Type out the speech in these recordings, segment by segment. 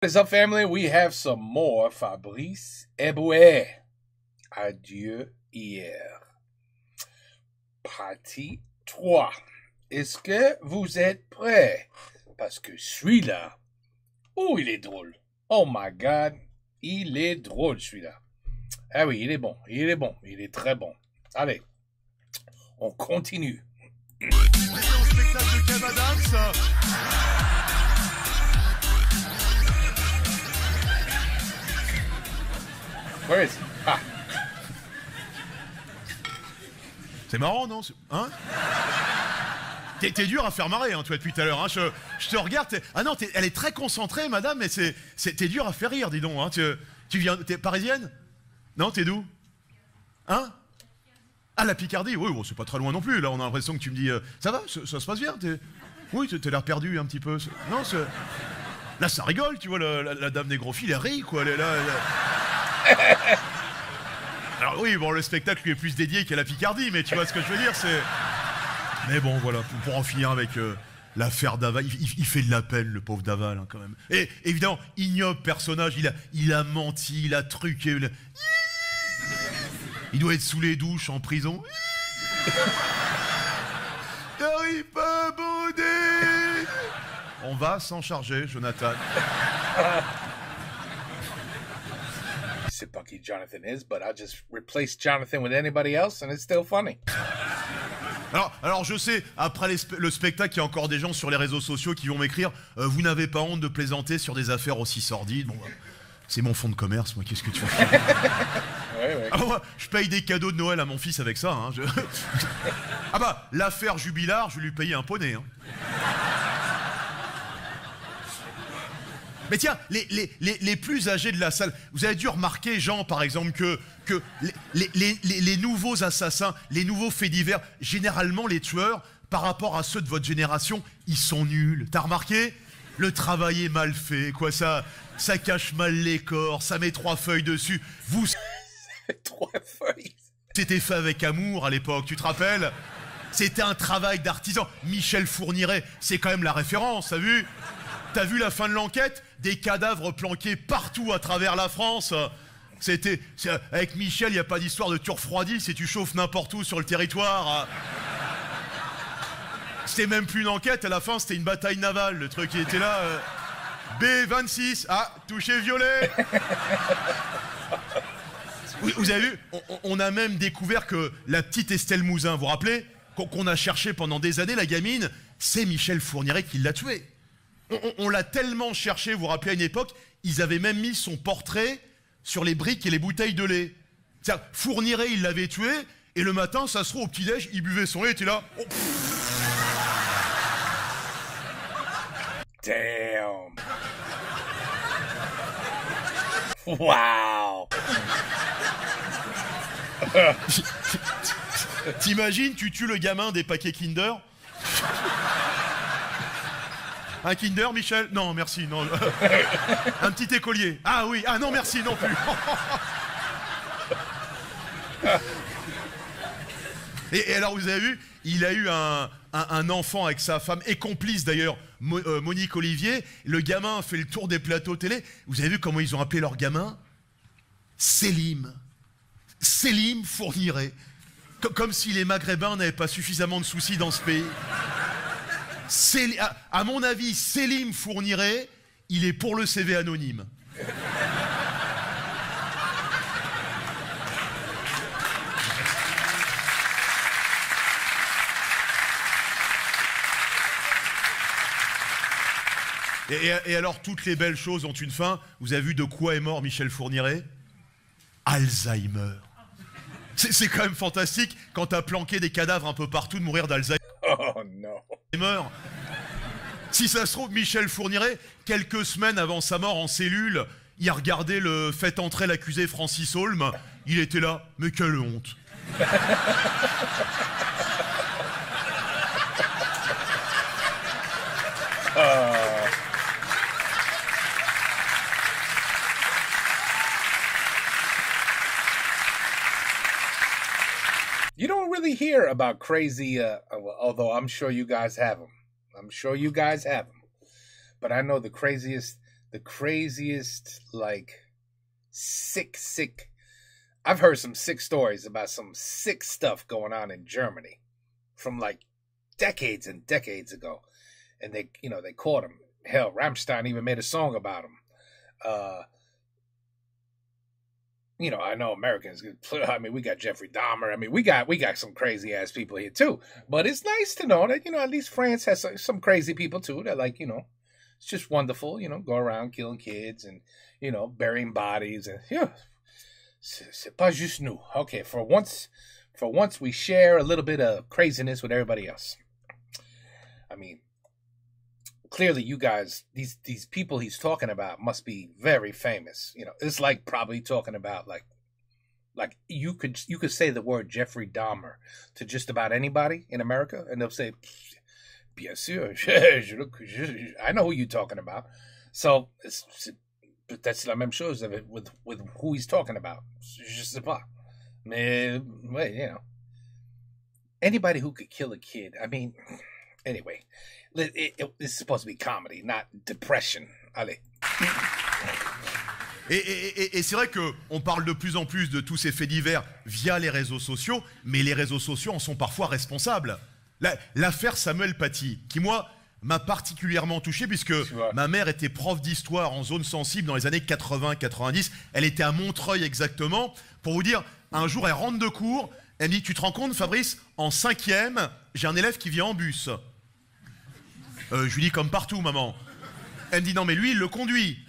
What is up, family? We have some more Fabrice Eboué. Adieu hier. Partie 3. Est-ce que vous êtes prêts? Parce que celui-là, oh, il est drôle. Oh my God, il est drôle celui-là. Ah oui, il est bon, il est bon, il est très bon. Allez, on continue. Spectacle de Kev Adams. Where is he? Ah. C'est marrant, non? Hein? T'es dur à faire marrer, hein, toi, depuis tout à l'heure. Hein. Je te regarde. Ah non, elle est très concentrée, madame, mais t'es dur à faire rire, dis donc. Hein. Tu viens. T'es parisienne? Non, t'es d'où? Hein? Ah, la Picardie? Oui, bon, c'est pas très loin non plus. Là, on a l'impression que tu me dis. Ça va? Ça se passe bien? Oui, t'as l'air perdu un petit peu. Non, là, ça rigole, tu vois, la dame des gros fils, elle rit, quoi. Elle est là. Alors oui, bon, le spectacle lui est plus dédié qu'à la Picardie, mais tu vois ce que je veux dire, c'est... Mais bon, voilà, pour en finir avec l'affaire Daval, il fait de la peine, le pauvre Daval, hein, quand même. Et évidemment, ignoble personnage, il a menti, il a truqué... Il doit être sous les douches, en prison. T'arrives pas, bondé. On va s'en charger, Jonathan. Je sais pas qui Jonathan is, but I just replace Jonathan with anybody else and it's still funny. Alors je sais, après le spectacle, il y a encore des gens sur les réseaux sociaux qui vont m'écrire vous n'avez pas honte de plaisanter sur des affaires aussi sordides. Bon, c'est mon fonds de commerce, moi, qu'est-ce que tu fais? Ouais. Alors moi, je paye des cadeaux de Noël à mon fils avec ça. Hein, Ah bah, l'affaire Jubilard, je lui payais un poney. Hein. Mais tiens, les plus âgés de la salle, vous avez dû remarquer, Jean, par exemple, que les nouveaux assassins, les nouveaux faits divers, généralement les tueurs, par rapport à ceux de votre génération, ils sont nuls. T'as remarqué? Le travail est mal fait, quoi, ça cache mal les corps, ça met 3 feuilles dessus. Vous... 3 feuilles. C'était fait avec amour à l'époque, tu te rappelles? C'était un travail d'artisan. Michel Fourniret, c'est quand même la référence, t'as vu? T'as vu la fin de l'enquête? Des cadavres planqués partout à travers la France. Avec Michel, il n'y a pas d'histoire de tu refroidis si tu chauffes n'importe où sur le territoire. C'était même plus une enquête, à la fin c'était une bataille navale. Le truc qui était là. B26, touché violet. Vous avez vu? On a même découvert que la petite Estelle Mouzin, vous vous rappelez? Qu'on a cherché pendant des années, la gamine, c'est Michel Fourniret qui l'a tuée. On l'a tellement cherché, vous vous rappelez, à une époque, ils avaient même mis son portrait sur les briques et les bouteilles de lait. C'est-à-dire, Fourniret, il l'avait tué, et le matin, ça se trouve, au petit-déj, il buvait son lait, et était là... Oh. Damn. Wow. T'imagines, tu tues le gamin des paquets Kinder? Un Kinder, Michel? Non, merci, non. Un petit écolier? Ah oui, non, merci, non plus. Et alors, vous avez vu, il a eu un enfant avec sa femme, et complice d'ailleurs, Monique Olivier. Le gamin a fait le tour des plateaux télé. Vous avez vu comment ils ont appelé leur gamin? Sélim. Sélim Fourniret. Comme si les Maghrébins n'avaient pas suffisamment de soucis dans ce pays. À mon avis, Sélim Fourniret, il est pour le CV anonyme. Et alors, toutes les belles choses ont une fin. Vous avez vu de quoi est mort Michel Fourniret? Alzheimer. C'est quand même fantastique, quand t'as planqué des cadavres un peu partout, de mourir d'Alzheimer. Oh non. Meurt. Si ça se trouve, Michel Fourniret, quelques semaines avant sa mort en cellule, il a regardé le fait entrer l'accusé Francis Holm. Il était là, mais quelle honte. You don't really hear about crazy, although I'm sure you guys have them. I'm sure you guys have them. But I know the craziest the craziest, like, sick. I've heard some sick stories about some sick stuff going on in Germany from like decades and decades ago. And they caught him. Hell, Rammstein even made a song about him. I know Americans, I mean, we got Jeffrey Dahmer. I mean, we got some crazy ass people here too. But it's nice to know that, at least France has some crazy people too that, like, it's just wonderful, go around killing kids and, burying bodies. And, c'est pas juste nous. Okay, for once we share a little bit of craziness with everybody else. I mean, clearly you guys, these people he's talking about must be very famous. It's like probably talking about like you could say the word Jeffrey Dahmer to just about anybody in America, and they'll say, bien sûr, I know who you're talking about. So but that's la même chose with who he's talking about. Je sais pas. Mais, anybody who could kill a kid. I mean, anyway, it's supposed to be comedy, not depression. Allez. Et c'est vrai qu'on parle de plus en plus de tous ces faits divers via les réseaux sociaux, mais les réseaux sociaux en sont parfois responsables. L'affaire Samuel Paty, qui moi m'a particulièrement touché puisque ma mère était prof d'histoire en zone sensible dans les années 80-90. Elle était à Montreuil exactement. Pour vous dire, un jour elle rentre de cours, elle me dit, tu te rends compte Fabrice, en 5e, j'ai un élève qui vient en bus. Je lui dis comme partout maman. Elle me dit non mais lui il le conduit.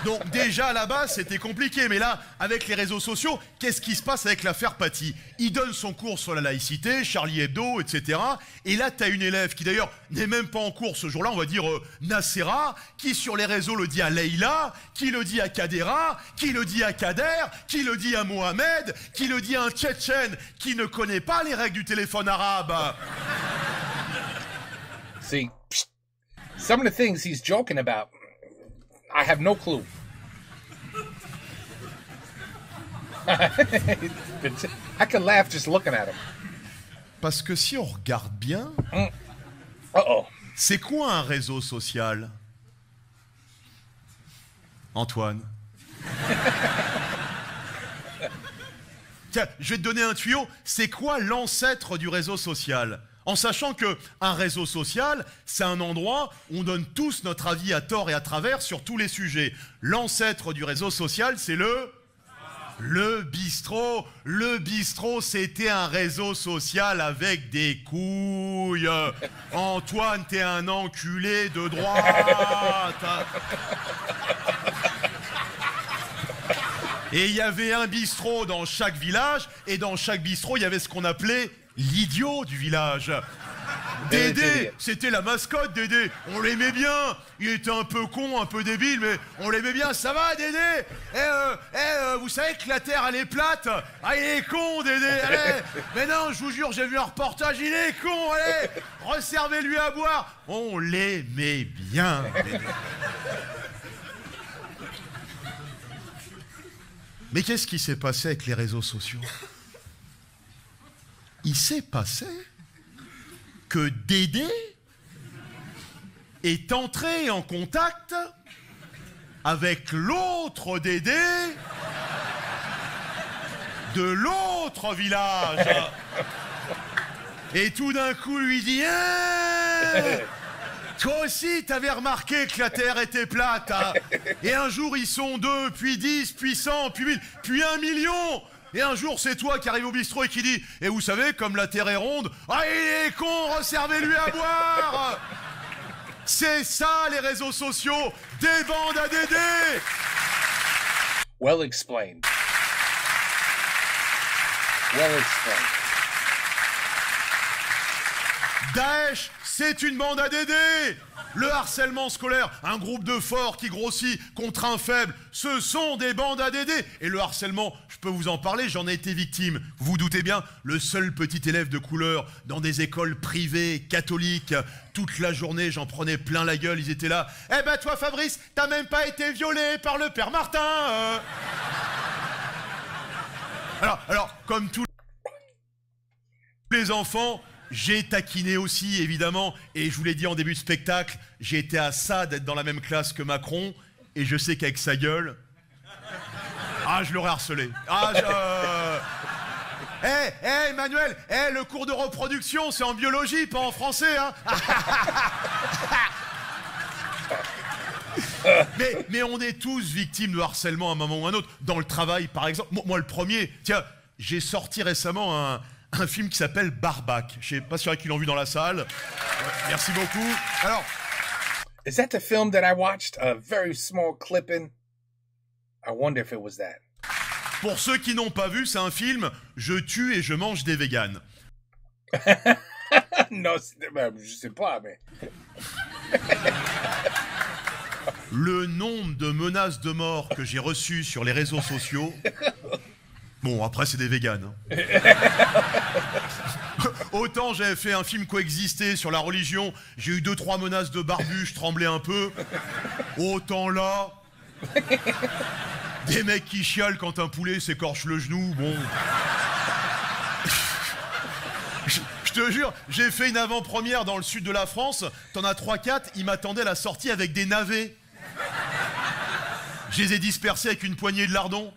Donc déjà à la base c'était compliqué, mais là avec les réseaux sociaux, qu'est-ce qui se passe avec l'affaire Paty? Il donne son cours sur la laïcité, Charlie Hebdo, etc. Et là t'as une élève qui d'ailleurs n'est même pas en cours ce jour-là, on va dire Nacera, qui sur les réseaux le dit à Leïla, qui le dit à Kadera, qui le dit à Kader, qui le dit à Mohamed, qui le dit à un Tchétchène qui ne connaît pas les règles du téléphone arabe. See, some of the things he's joking about, I have no clue. I could laugh just looking at him. Parce que si on regarde bien, c'est quoi un réseau social, Antoine? Tiens, je vais te donner un tuyau. C'est quoi l'ancêtre du réseau social? En sachant qu'un réseau social, c'est un endroit où on donne tous notre avis à tort et à travers sur tous les sujets. L'ancêtre du réseau social, c'est le bistrot. Le bistrot, c'était un réseau social avec des couilles. Antoine, t'es un enculé de droite. Et il y avait un bistrot dans chaque village, et dans chaque bistrot, il y avait ce qu'on appelait l'idiot du village. Dédé, c'était la mascotte, Dédé. On l'aimait bien. Il était un peu con, un peu débile, mais on l'aimait bien. Ça va, Dédé? Vous savez que la Terre, elle est plate? Ah, il est con, Dédé. Allez. Mais non, je vous jure, j'ai vu un reportage. Il est con, allez. Resservez-lui à boire. On l'aimait bien, Dédé. Mais qu'est-ce qui s'est passé avec les réseaux sociaux? Il s'est passé que Dédé est entré en contact avec l'autre Dédé de l'autre village. Et tout d'un coup lui dit toi aussi, t'avais remarqué que la Terre était plate. Hein? Et un jour, ils sont 2, puis 10, puis 100, puis 1000, puis 1 million. Et un jour, c'est toi qui arrive au bistrot et qui dit « Et vous savez, comme la Terre est ronde, ah, il est con, resservez-lui à boire !» C'est ça, les réseaux sociaux, des bandes à Dédé. Well explained. Well explained. Daesh, c'est une bande à Dédé. Le harcèlement scolaire, un groupe de forts qui grossit contre un faible, ce sont des bandes à Dédé. Et le harcèlement, je peux vous en parler, j'en ai été victime. Vous vous doutez bien, le seul petit élève de couleur dans des écoles privées, catholiques. Toute la journée, j'en prenais plein la gueule, ils étaient là. Eh ben toi Fabrice, t'as même pas été violé par le père Martin. Alors, comme tous les enfants, j'ai taquiné aussi, évidemment, et je vous l'ai dit en début de spectacle, j'ai été à ça d'être dans la même classe que Macron, et je sais qu'avec sa gueule... Ah, je l'aurais harcelé. Emmanuel, le cours de reproduction, c'est en biologie, pas en français, hein. mais on est tous victimes de harcèlement à un moment ou à un autre. Dans le travail, par exemple. Moi, le premier, tiens, j'ai sorti récemment un film qui s'appelle Barbac. Je sais pas s'il y en a qui l'ont vu dans la salle. Merci beaucoup. Alors... Is that the film that I watched? A very small clip in? I wonder if it was that. Pour ceux qui n'ont pas vu, c'est un film « Je tue et je mange des véganes ». Non, je sais pas, mais... Le nombre de menaces de mort que j'ai reçues sur les réseaux sociaux... Bon, après, c'est des véganes. Hein. Autant j'avais fait un film Coexister sur la religion, j'ai eu 2-3 menaces de barbu, je tremblais un peu. Autant là... Des mecs qui chialent quand un poulet s'écorche le genou, bon... Je te jure, j'ai fait une avant-première dans le sud de la France, t'en as 3-4, ils m'attendaient à la sortie avec des navets. Je les ai dispersés avec une poignée de lardons.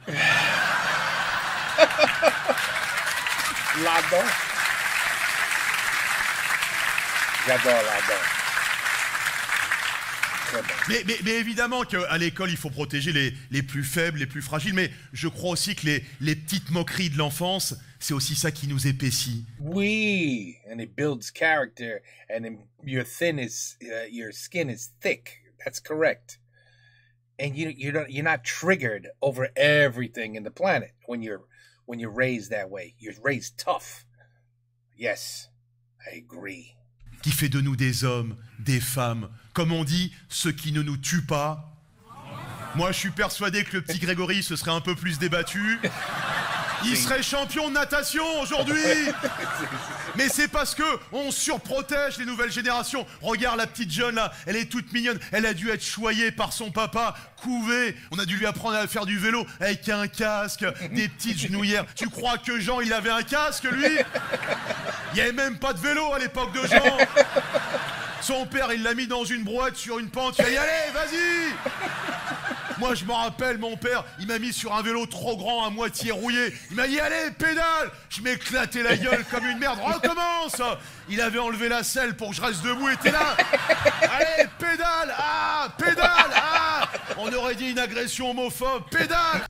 Lardon? J'adore lardon. Mais évidemment qu'à l'école, il faut protéger les plus faibles, les plus fragiles, mais je crois aussi que les petites moqueries de l'enfance, c'est aussi ça qui nous épaissit. Oui, and it builds character, and your skin is thick. That's correct. And you're not triggered over everything in the planet when you're raised that way. You're raised tough. Yes, I agree. Qui fait de nous des hommes, des femmes, comme on dit, ceux qui ne nous tuent pas. Moi, je suis persuadé que le petit Grégory se serait un peu plus débattu. Il serait champion de natation aujourd'hui. Mais c'est parce que on surprotège les nouvelles générations. Regarde la petite jeune là, elle est toute mignonne. Elle a dû être choyée par son papa, couvée. On a dû lui apprendre à faire du vélo avec un casque, des petites genouillères. Tu crois que Jean, il avait un casque, lui? Il n'y avait même pas de vélo à l'époque de Jean. Son père, il l'a mis dans une brouette sur une pente. Il a dit, allez, vas-y. Moi, je m'en rappelle, mon père, il m'a mis sur un vélo trop grand, à moitié rouillé. Il m'a dit, allez, pédale. Je m'éclatais la gueule comme une merde. Recommence. Il avait enlevé la selle pour que je reste debout. Et était là. Allez, pédale. Ah, pédale. Ah. On aurait dit une agression homophobe. Pédale.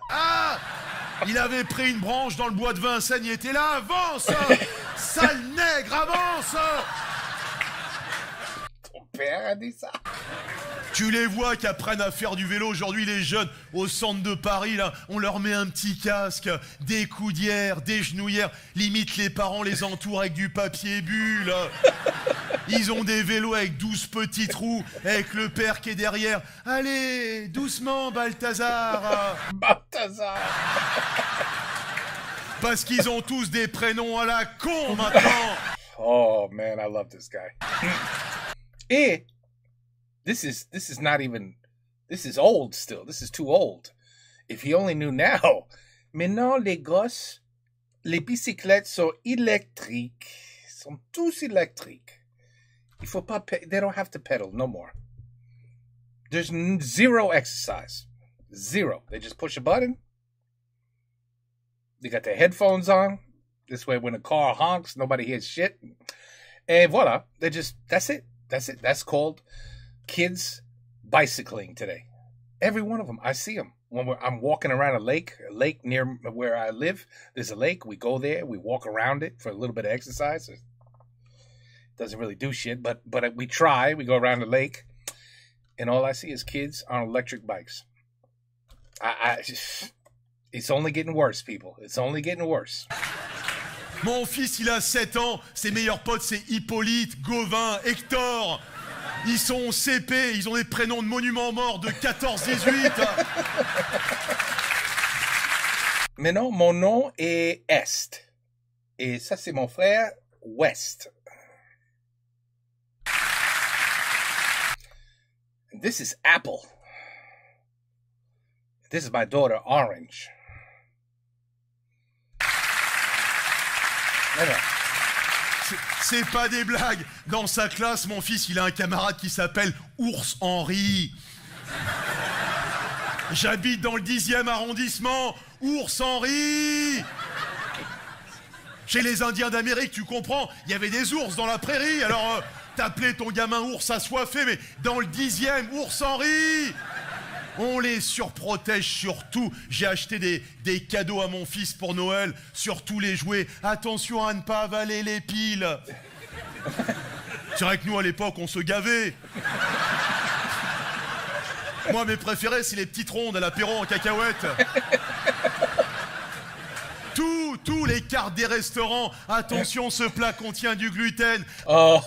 Ah. Il avait pris une branche dans le bois de Vincennes. Il était là. Avance. Sale nègre, avance. Ton père a dit ça? Tu les vois qui apprennent à faire du vélo aujourd'hui, les jeunes, au centre de Paris, là, on leur met un petit casque, des coudières, des genouillères, limite les parents les entourent avec du papier bulle. Ils ont des vélos avec 12 petites roues, avec le père qui est derrière. Allez, doucement, Balthazar. Balthazar. Parce qu'ils ont tous des prénoms à la con maintenant. Oh man, I love this guy. Et this is not even, this is old still. This is too old. If he only knew now. Maintenant, les gosses, les bicyclettes sont électriques. Sont tous électriques. Il faut pas, they don't have to pedal no more. There's zero exercise. Zero. They just push a button. They got their headphones on. This way, when a car honks, nobody hears shit. And voila. That's it. That's called kids bicycling today. Every one of them. I see them. When I'm walking around a lake near where I live, there's a lake. We go there. We walk around it for a little bit of exercise. It doesn't really do shit, but we try. We go around the lake, and all I see is kids on electric bikes. It's only getting worse, people. It's only getting worse. Mon fils, il a 7 ans. Ses meilleurs potes, c'est Hippolyte, Gauvin, Hector. Ils sont au CP, ils ont des prénoms de monuments morts de 14-18. Mais non, mon nom est Est. Et ça, c'est mon frère West. And this is Apple. This is my daughter, Orange. No. C'est pas des blagues. Dans sa classe, mon fils, il a un camarade qui s'appelle Ours Henry. J'habite dans le 10e arrondissement. Ours Henry. Chez les Indiens d'Amérique, tu comprends, il y avait des ours dans la prairie, alors t'appelais ton gamin ours assoiffé, mais dans le 10e, Ours Henry. On les surprotège surtout. J'ai acheté des cadeaux à mon fils pour Noël, sur tous les jouets. Attention à ne pas avaler les piles. C'est vrai que nous, à l'époque, on se gavait. Moi, mes préférés, c'est les petites rondes à l'apéro en cacahuètes. Tous les cartes des restaurants. Attention, ce plat contient du gluten. Oh.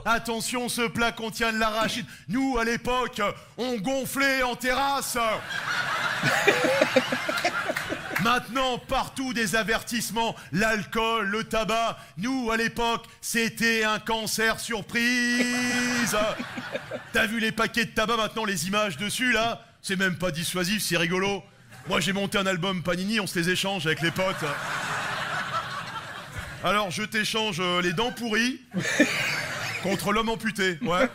Attention, ce plat contient de l'arachide. Nous, à l'époque, on gonflait en terrasse. Maintenant, partout des avertissements. L'alcool, le tabac. Nous, à l'époque, c'était un cancer surprise. T'as vu les paquets de tabac, maintenant, les images dessus, là? C'est même pas dissuasif, c'est rigolo. Moi, j'ai monté un album Panini, on se les échange avec les potes. Alors, je t'échange les dents pourries contre l'homme amputé, ouais.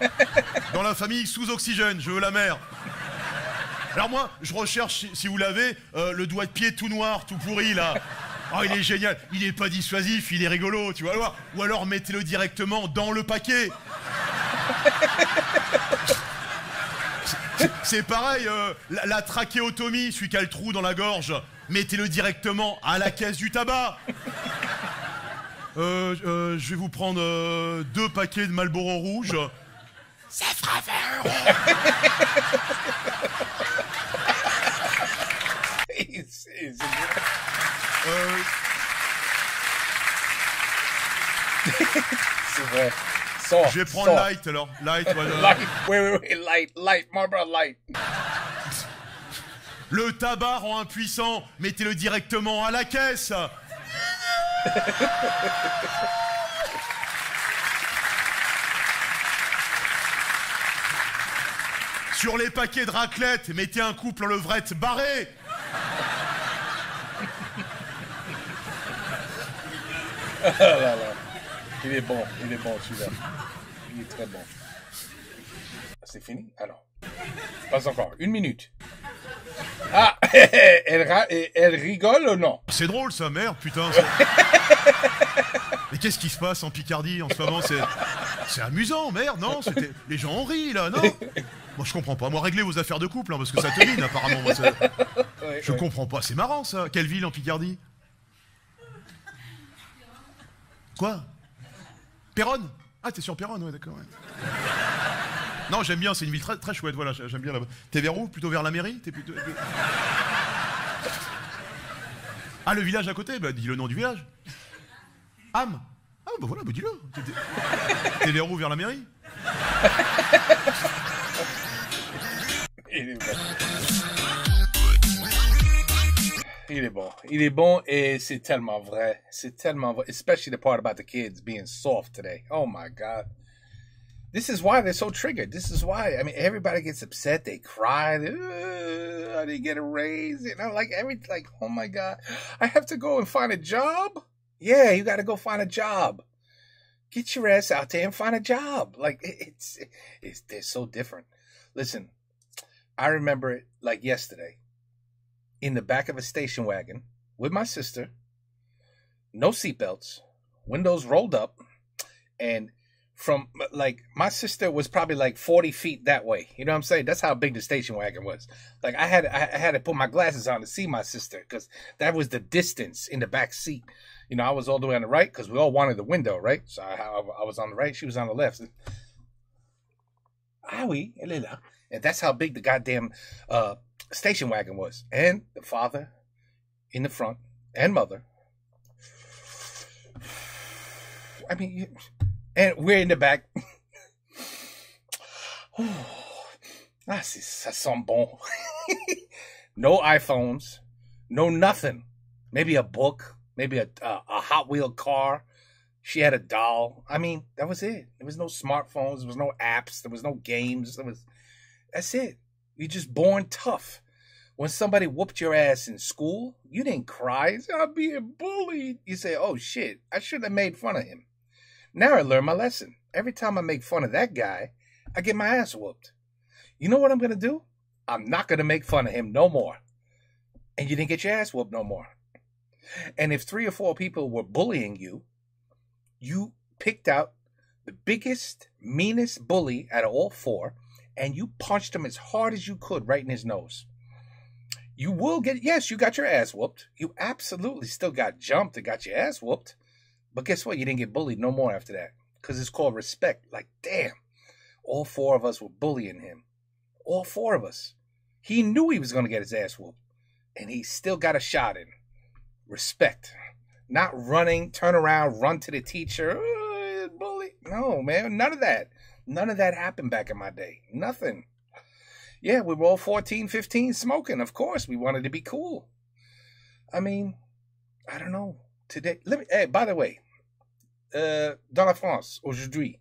Dans la famille sous oxygène, je veux la mère. Alors moi, je recherche, si vous l'avez, le doigt de pied tout noir, tout pourri, là. Oh, il est génial. Il est pas dissuasif, il est rigolo, tu vois. Ou alors, mettez-le directement dans le paquet. C'est pareil, la trachéotomie, celui qui a le trou dans la gorge, mettez-le directement à la caisse du tabac. Je vais vous prendre 2 paquets de Marlboro rouge. Ça fera 20 €. C'est vrai. Soft, je vais prendre soft. light alors. Light, voilà. Light. Oui, light, Marlboro light. Le tabac rend impuissant, mettez-le directement à la caisse. Sur les paquets de raclette, mettez un couple en levrette barré. Ah là là. Il est bon celui-là. Il est très bon. C'est fini? Alors. Pas encore. 1 minute. Ah, elle rigole ou non? C'est drôle ça, merde, putain. Mais qu'est-ce qui se passe en Picardie en ce moment? C'est amusant, merde, non? Les gens en rient là, non? Moi je comprends pas. Moi réglez vos affaires de couple, hein, parce que ça te mine apparemment. Moi, je comprends pas. C'est marrant ça. Quelle ville en Picardie? Quoi? Péronne? Ah, t'es sur Péronne, ouais, d'accord. Ouais. Non, j'aime bien, c'est une ville très, très chouette, voilà, j'aime bien là-bas. T'es vers où? Plutôt vers la mairie? T'es plutôt... Ah, le village à côté? Bah, dis le nom du village. Ham? Ah, bah voilà, bah dis-le. T'es vers où? Vers la mairie? Il est bon et c'est tellement vrai. Especially the part about the kids being soft today. Oh my God. This is why they're so triggered. This is why. I mean, everybody gets upset. They cry. I didn't get a raise. You know, oh my God. I have to go and find a job? Yeah, you got to go find a job. Get your ass out there and find a job. Like, they're so different. Listen, I remember it like yesterday. In the back of a station wagon with my sister, no seatbelts, windows rolled up, and from like my sister was probably like 40 feet that way. You know what I'm saying? That's how big the station wagon was. Like I had to put my glasses on to see my sister because that was the distance in the back seat. You know, I was all the way on the right because we all wanted the window, right? So I was on the right, she was on the left. Ah oui, elle est là. And that's how big the goddamn station wagon was. And the father in the front and mother. I mean, and we're in the back. Ça sent bon. No iPhones, no nothing. Maybe a book, maybe a Hot Wheel car. She had a doll. I mean, that was it. There was no smartphones. There was no apps. There was no games. That's it. You're just born tough. When somebody whooped your ass in school, you didn't cry. You said, I'm being bullied. You say, oh shit, I shouldn't have made fun of him. Now I learned my lesson. Every time I make fun of that guy, I get my ass whooped. You know what I'm going to do? I'm not going to make fun of him no more. And you didn't get your ass whooped no more. And if 3 or 4 people were bullying you, you picked out the biggest, meanest bully out of all 4, and you punched him as hard as you could right in his nose. You will get, yes, you got your ass whooped. You absolutely still got jumped and got your ass whooped. But guess what? You didn't get bullied no more after that. Because it's called respect. Like, damn, all 4 of us were bullying him. All 4 of us. He knew he was going to get his ass whooped. And he still got a shot in. Respect. Not running, turn around, run to the teacher. Bully. No, man, none of that. None of that happened back in my day. Nothing. Yeah, we were all 14, 15 smoking. Of course, we wanted to be cool. I mean, I don't know. Today, hey, by the way, dans la France, aujourd'hui,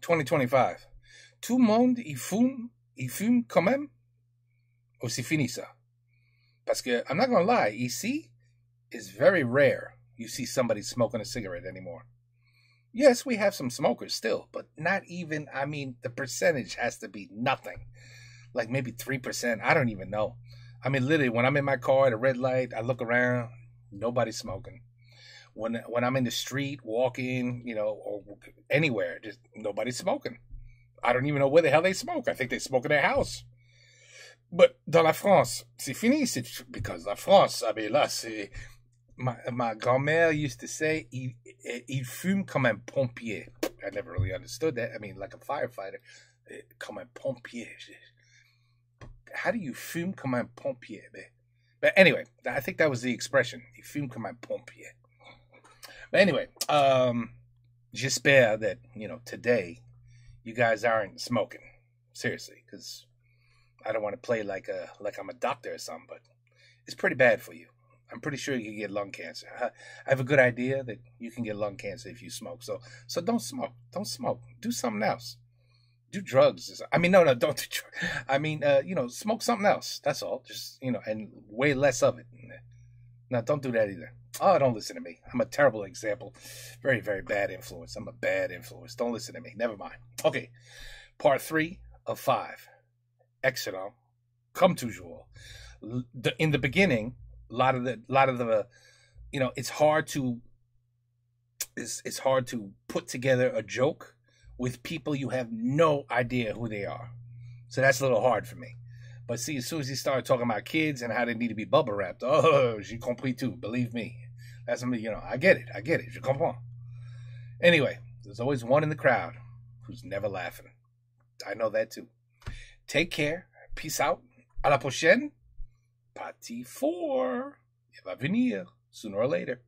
2025, tout le monde, il fume quand même, ou c'est fini ça? Parce que, I'm not gonna lie, ici, it's very rare you see somebody smoking a cigarette anymore. Yes, we have some smokers still, but not even, I mean, the percentage has to be nothing. Like maybe 3%, I don't even know. I mean, literally, when I'm in my car at a red light, I look around, nobody's smoking. When I'm in the street, walking, you know, or anywhere, just nobody's smoking. I don't even know where the hell they smoke. I think they smoke in their house. But dans la France, c'est fini, because la France, I mean, là, c'est... My grand-mère used to say, il fume comme un pompier. I never really understood that. I mean, like a firefighter. Comme un pompier. How do you fume comme un pompier? But anyway, I think that was the expression. Il fume comme un pompier. But anyway, j'espère that, you know, today, you guys aren't smoking. Seriously, because I don't want to play like I'm a doctor or something, but it's pretty bad for you. I'm pretty sure you can get lung cancer. I have a good idea that you can get lung cancer if you smoke. So don't smoke. Don't smoke. Do something else. Do drugs. I mean, no, don't do drugs. I mean, you know, smoke something else. That's all. Just, you know, and way less of it. No, don't do that either. Oh, don't listen to me. I'm a terrible example. Very, very bad influence. I'm a bad influence. Don't listen to me. Never mind. Okay. Part 3 of 5. Excellent. Comme toujours. In the beginning, a lot of the, you know, it's hard to put together a joke with people you have no idea who they are. So that's a little hard for me. But see, as soon as he started talking about kids and how they need to be bubble wrapped, oh, j'ai compris tout. Believe me, that's me. You know, I get it. Je comprends. Anyway, there's always one in the crowd who's never laughing. I know that too. Take care. Peace out. À la prochaine. Partie 4. Il va venir sooner or later.